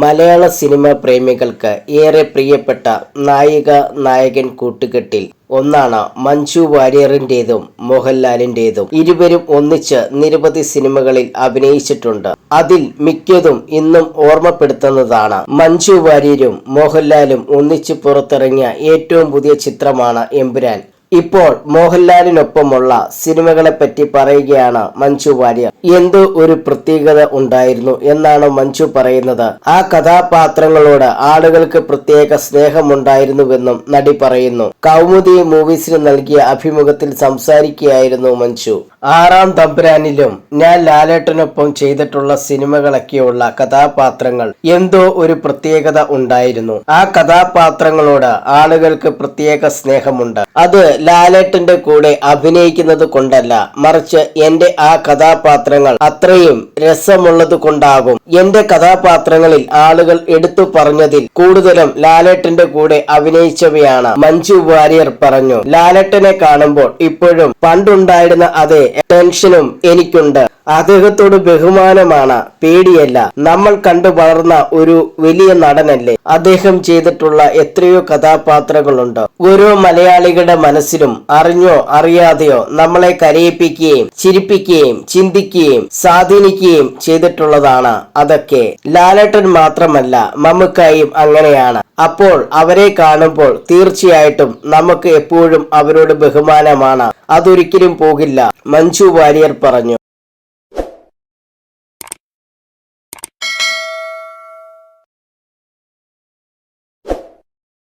മലയാള cinema പ്രേമികൾക്ക് ഏറെ പ്രിയപ്പെട്ട നായിക നായകൻ കൂട്ടുകെട്ടിൽ ഒന്നാണ് മഞ്ജു വാര്യറിന്റേതും മോഹൻലാലിന്റേതും. ഇരുവരും ഒന്നിച്ച് നിരവധി സിനിമകളിൽ അഭിനയിച്ചിട്ടുണ്ട്. അതിൽ മിക്കതും ഇന്നും ഓർമ്മപ്പെടുത്തുന്നതാണ്. മഞ്ജു വാര്യരും മോഹൻലാലും ഒന്നിച്ച് പുറത്തിറങ്ങിയ ഏറ്റവും പുതിയ ചിത്രമാണ് എമ്പുരാൻ. ഇപ്പോൾ മോഹൻലാലിനൊപ്പമുള്ള സിനിമകളെ പറ്റി പറയുകയാണ് മഞ്ജു വാര്യർ. എന്തോ ഒരു പ്രത്യേകത ഉണ്ടായിരുന്നു എന്നാണ് മഞ്ജു പറയുന്നത്. ആ കഥാപാത്രങ്ങളോട് ആളുകൾക്ക് പ്രത്യേക സ്നേഹമുണ്ടായിരുന്നുവെന്നും നടി പറയുന്നു. കൗമുദി മൂവീസിന് നൽകിയ അഭിമുഖത്തിൽ സംസാരിക്കുകയായിരുന്നു മഞ്ജു. ആറാം തമ്പുരാനിലും ഞാൻ ലാലേട്ടനൊപ്പം ചെയ്തിട്ടുള്ള സിനിമകളൊക്കെയുള്ള കഥാപാത്രങ്ങൾ എന്തോ ഒരു പ്രത്യേകത ഉണ്ടായിരുന്നു. ആ കഥാപാത്രങ്ങളോട് ആളുകൾക്ക് പ്രത്യേക സ്നേഹമുണ്ട്. അത് ലാലേട്ടന്റെ കൂടെ അഭിനയിക്കുന്നത് കൊണ്ടല്ല, മറിച്ച് എന്റെ ആ കഥാപാത്രങ്ങൾ അത്രയും രസമുള്ളത് കൊണ്ടാകും. എന്റെ കഥാപാത്രങ്ങളിൽ ആളുകൾ എടുത്തു പറഞ്ഞതിൽ കൂടുതലും ലാലേട്ടന്റെ കൂടെ അഭിനയിച്ചവയാണ് മഞ്ജു വാര്യർ പറഞ്ഞു. ലാലേട്ടനെ കാണുമ്പോൾ ഇപ്പോഴും പണ്ടുണ്ടായിരുന്ന അതേ ടെൻഷനും എനിക്കുണ്ട്. അദ്ദേഹത്തോട് ബഹുമാനമാണ്, പേടിയല്ല. നമ്മൾ കണ്ടു വളർന്ന ഒരു വലിയ നടനല്ലേ. അദ്ദേഹം ചെയ്തിട്ടുള്ള എത്രയോ കഥാപാത്രങ്ങളുണ്ട്. ഓരോ മലയാളികളുടെ മനസ്സിലും അറിഞ്ഞോ അറിയാതെയോ നമ്മളെ കരയിപ്പിക്കുകയും ചിരിപ്പിക്കുകയും ചിന്തിക്കുകയും സ്വാധീനിക്കുകയും ചെയ്തിട്ടുള്ളതാണ് അതൊക്കെ. ലാലേട്ടൻ മാത്രമല്ല, മമ്മൂക്കായും അങ്ങനെയാണ്. അപ്പോൾ അവരെ കാണുമ്പോൾ തീർച്ചയായിട്ടും നമുക്ക് എപ്പോഴും അവരോട് ബഹുമാനമാണ്. അതൊരിക്കലും പോകില്ല, മഞ്ജു വാര്യർ പറഞ്ഞു.